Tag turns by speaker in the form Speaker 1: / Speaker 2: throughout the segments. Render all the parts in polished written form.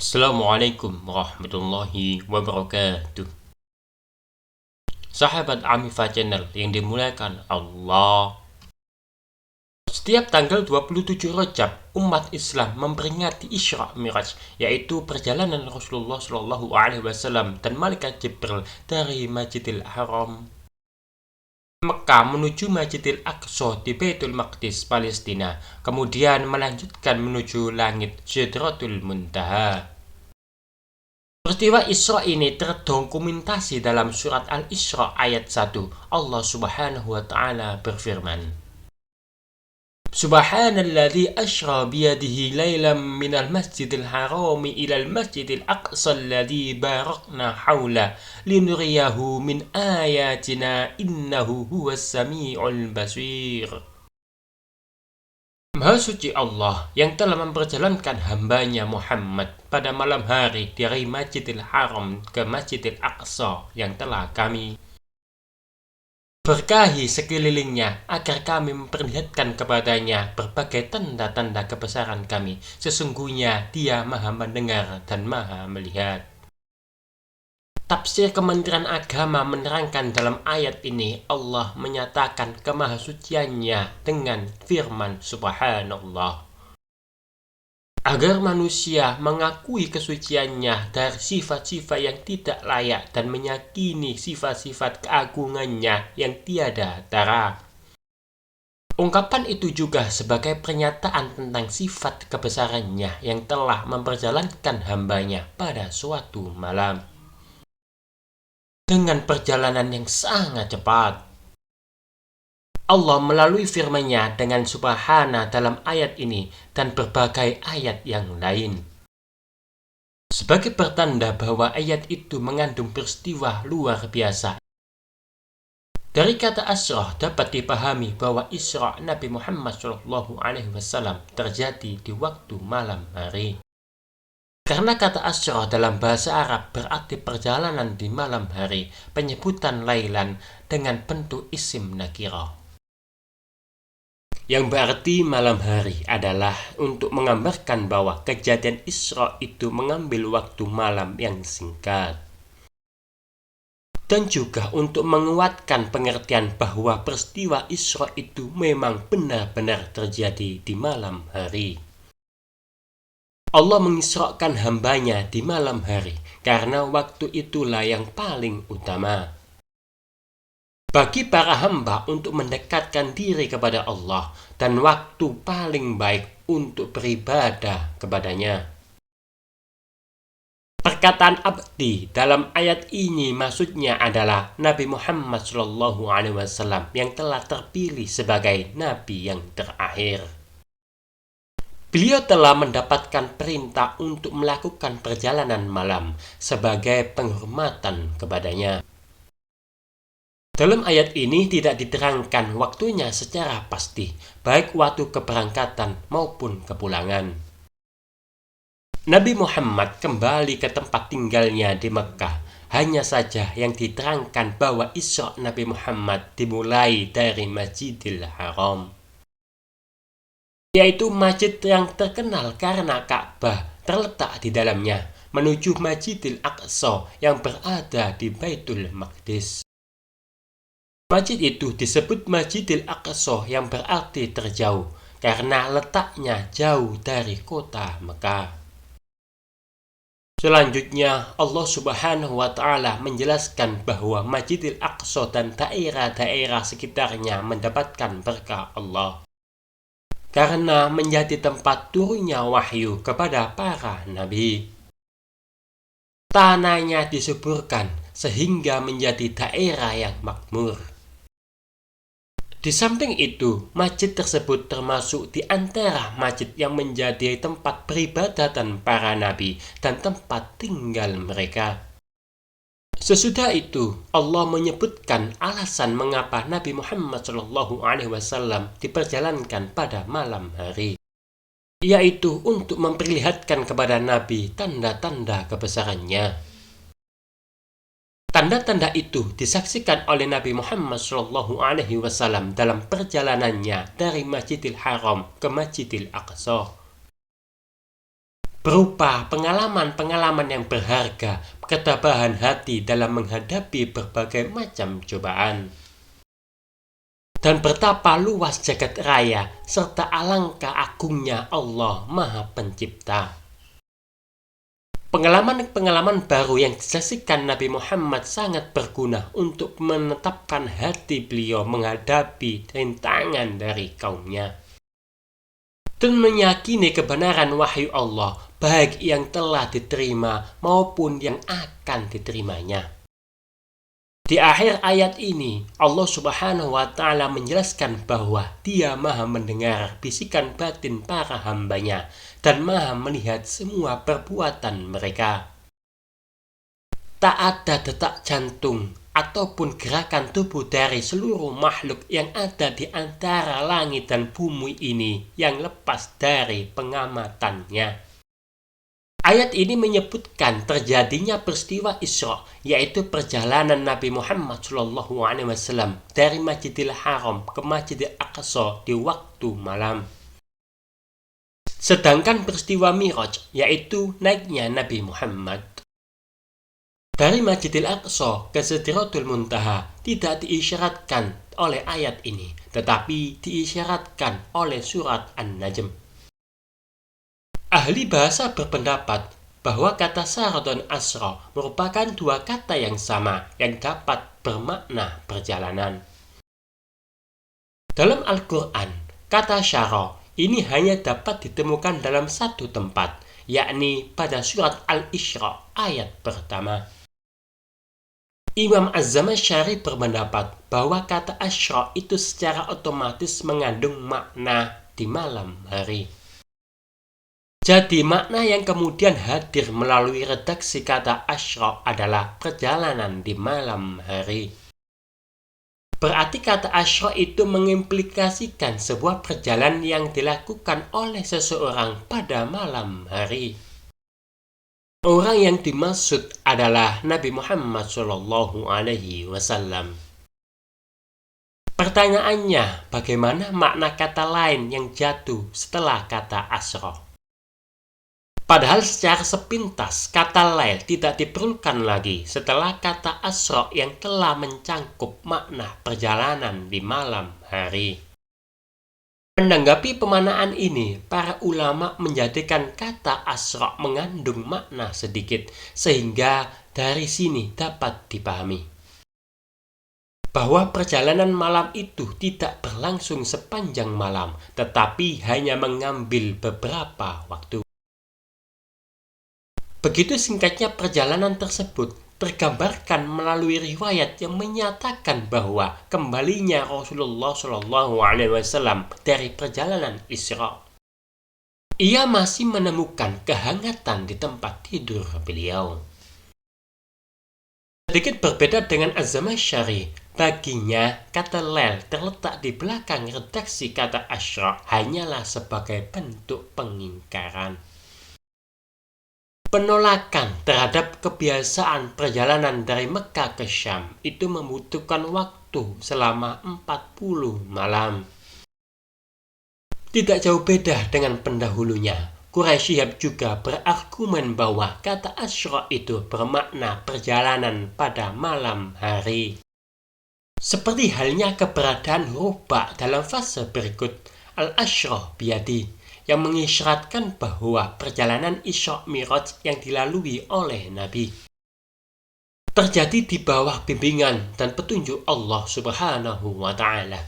Speaker 1: Assalamualaikum warahmatullahi wabarakatuh. Sahabat Amifa Channel yang dimuliakan Allah. Setiap tanggal 27 Rajab, umat Islam memperingati Isra Miraj, yaitu perjalanan Rasulullah Shallallahu Alaihi Wasallam dan Malaikat Jibril dari Masjidil Haram Mekah menuju Masjidil Aqsa di Baitul Maqdis, Palestina, kemudian melanjutkan menuju langit Sidratul Muntaha. Peristiwa Isra ini terdokumentasi dalam surat Al-Isra ayat 1. Allah Subhanahu wa taala berfirman, Subhanalladzi asra biyadihi lailan minal masjidil harami ilal masjidil aqsa alladzi barakna haula linuriyahu min ayatina innahu huwas sami'ul basir. Maha suci Allah yang telah memperjalankan hambanya Muhammad pada malam hari dari Masjidil Haram ke Masjidil Aqsa yang telah kami berkahi sekelilingnya agar kami memperlihatkan kepadanya berbagai tanda-tanda kebesaran kami. Sesungguhnya Dia Maha mendengar dan Maha melihat. Tafsir Kementerian Agama menerangkan dalam ayat ini Allah menyatakan kemahasuciannya dengan firman Subhanallah, agar manusia mengakui kesuciannya dari sifat-sifat yang tidak layak dan meyakini sifat-sifat keagungannya yang tiada tara. Ungkapan itu juga sebagai pernyataan tentang sifat kebesarannya yang telah memperjalankan hambanya pada suatu malam dengan perjalanan yang sangat cepat. Allah melalui firman-Nya dengan subhana dalam ayat ini dan berbagai ayat yang lain sebagai pertanda bahwa ayat itu mengandung peristiwa luar biasa. Dari kata asra dapat dipahami bahwa Isra Nabi Muhammad SAW terjadi di waktu malam hari. Karena kata asra dalam bahasa Arab berarti perjalanan di malam hari, penyebutan lailan dengan bentuk isim nakirah, yang berarti malam hari adalah untuk menggambarkan bahwa kejadian Isra itu mengambil waktu malam yang singkat. Dan juga untuk menguatkan pengertian bahwa peristiwa Isra itu memang benar-benar terjadi di malam hari. Allah mengisrakan hambanya di malam hari karena waktu itulah yang paling utama bagi para hamba untuk mendekatkan diri kepada Allah dan waktu paling baik untuk beribadah kepadanya. Perkataan abdi dalam ayat ini maksudnya adalah Nabi Muhammad SAW yang telah terpilih sebagai Nabi yang terakhir. Beliau telah mendapatkan perintah untuk melakukan perjalanan malam sebagai penghormatan kepadanya. Dalam ayat ini tidak diterangkan waktunya secara pasti, baik waktu keberangkatan maupun kepulangan. Nabi Muhammad kembali ke tempat tinggalnya di Mekah. Hanya saja yang diterangkan bahwa Isra Nabi Muhammad dimulai dari Masjidil Haram, yaitu masjid yang terkenal karena Ka'bah terletak di dalamnya, menuju Masjidil Aqsa yang berada di Baitul Maqdis. Masjid itu disebut Masjidil Aqsa yang berarti terjauh karena letaknya jauh dari kota Mekah. Selanjutnya Allah Subhanahu wa taala menjelaskan bahwa Masjidil Aqsa dan daerah-daerah sekitarnya mendapatkan berkah Allah karena menjadi tempat turunnya wahyu kepada para nabi. Tanahnya disuburkan sehingga menjadi daerah yang makmur. Di samping itu, masjid tersebut termasuk di antara masjid yang menjadi tempat peribadatan para nabi dan tempat tinggal mereka. Sesudah itu, Allah menyebutkan alasan mengapa Nabi Muhammad SAW diperjalankan pada malam hari, yaitu untuk memperlihatkan kepada Nabi tanda-tanda kebesarannya. Tanda-tanda itu disaksikan oleh Nabi Muhammad SAW dalam perjalanannya dari Masjidil Haram ke Masjidil Aqsa. berupa pengalaman-pengalaman yang berharga, ketabahan hati dalam menghadapi berbagai macam cobaan, dan betapa luas jagat raya serta alangkah agungnya Allah Maha Pencipta. Pengalaman-pengalaman baru yang disaksikan Nabi Muhammad sangat berguna untuk menetapkan hati beliau menghadapi rintangan dari kaumnya dan meyakini kebenaran wahyu Allah, baik yang telah diterima maupun yang akan diterimanya. Di akhir ayat ini, Allah Subhanahu wa Ta'ala menjelaskan bahwa Dia Maha mendengar bisikan batin para hambanya dan Maha melihat semua perbuatan mereka. Tak ada detak jantung ataupun gerakan tubuh dari seluruh makhluk yang ada di antara langit dan bumi ini yang lepas dari pengamatannya. Ayat ini menyebutkan terjadinya peristiwa Isra, yaitu perjalanan Nabi Muhammad SAW dari Masjidil Haram ke Masjidil Aqsa di waktu malam. Sedangkan peristiwa Mi'raj, yaitu naiknya Nabi Muhammad dari Masjidil Aqsa ke Sidratul Muntaha, tidak diisyaratkan oleh ayat ini, tetapi diisyaratkan oleh surat An-Najm. Ahli bahasa berpendapat bahwa kata Sara dan Asra merupakan dua kata yang sama yang dapat bermakna perjalanan. Dalam Al-Quran, kata Syara ini hanya dapat ditemukan dalam satu tempat, yakni pada surat Al-Isra ayat pertama. Imam Az-Zamakhsyari berpendapat bahwa kata Asra itu secara otomatis mengandung makna di malam hari. Jadi makna yang kemudian hadir melalui redaksi kata Asra adalah perjalanan di malam hari. Berarti kata Asra itu mengimplikasikan sebuah perjalanan yang dilakukan oleh seseorang pada malam hari. Orang yang dimaksud adalah Nabi Muhammad SAW. Pertanyaannya, bagaimana makna kata lain yang jatuh setelah kata Asra? Padahal secara sepintas kata lail tidak diperlukan lagi setelah kata asra yang telah mencangkup makna perjalanan di malam hari. Menanggapi pemanaan ini, para ulama menjadikan kata asra mengandung makna sedikit sehingga dari sini dapat dipahami bahwa perjalanan malam itu tidak berlangsung sepanjang malam, tetapi hanya mengambil beberapa waktu. Begitu singkatnya perjalanan tersebut tergambarkan melalui riwayat yang menyatakan bahwa kembalinya Rasulullah SAW dari perjalanan Isra. Ia masih menemukan kehangatan di tempat tidur beliau. Sedikit berbeda dengan Az-Zamakhsyari, baginya kata lail terletak di belakang redaksi kata asra hanyalah sebagai bentuk pengingkaran. Penolakan terhadap kebiasaan perjalanan dari Mekah ke Syam itu membutuhkan waktu selama 40 malam. Tidak jauh beda dengan pendahulunya, Quraisy juga berargumen bahwa kata asra itu bermakna perjalanan pada malam hari. Seperti halnya keberadaan huruf ba dalam fase berikut al-asra biyadi, yang mengisyaratkan bahwa perjalanan Isra Mi'raj yang dilalui oleh Nabi terjadi di bawah bimbingan dan petunjuk Allah Subhanahu wa Ta'ala.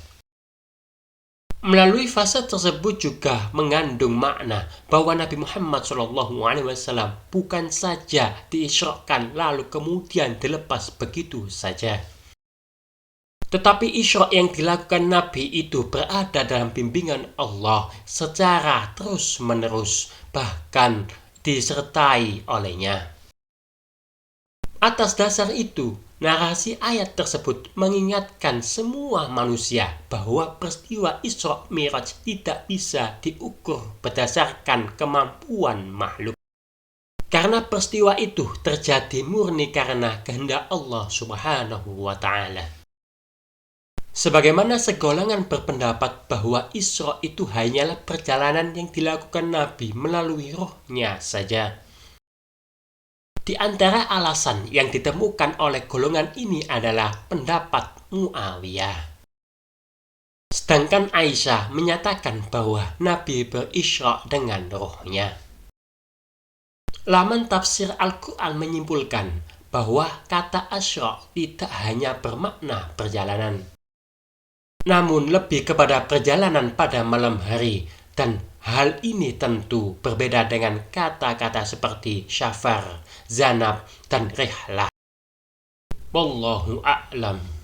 Speaker 1: Melalui fase tersebut juga mengandung makna bahwa Nabi Muhammad SAW bukan saja diisrakan lalu kemudian dilepas begitu saja. Tetapi Isra yang dilakukan Nabi itu berada dalam bimbingan Allah secara terus-menerus, bahkan disertai olehnya. Atas dasar itu, narasi ayat tersebut mengingatkan semua manusia bahwa peristiwa Isra Mi'raj tidak bisa diukur berdasarkan kemampuan makhluk. Karena peristiwa itu terjadi murni karena kehendak Allah Subhanahu wa Ta'ala. Sebagaimana segolongan berpendapat bahwa Isra itu hanyalah perjalanan yang dilakukan Nabi melalui rohnya saja. Di antara alasan yang ditemukan oleh golongan ini adalah pendapat Muawiyah. Sedangkan Aisyah menyatakan bahwa Nabi berisra dengan rohnya. Laman tafsir Al-Quran menyimpulkan bahwa kata asra tidak hanya bermakna perjalanan, namun lebih kepada perjalanan pada malam hari, dan hal ini tentu berbeda dengan kata-kata seperti syafar, zanab, dan rihlah. Wallahu a'lam.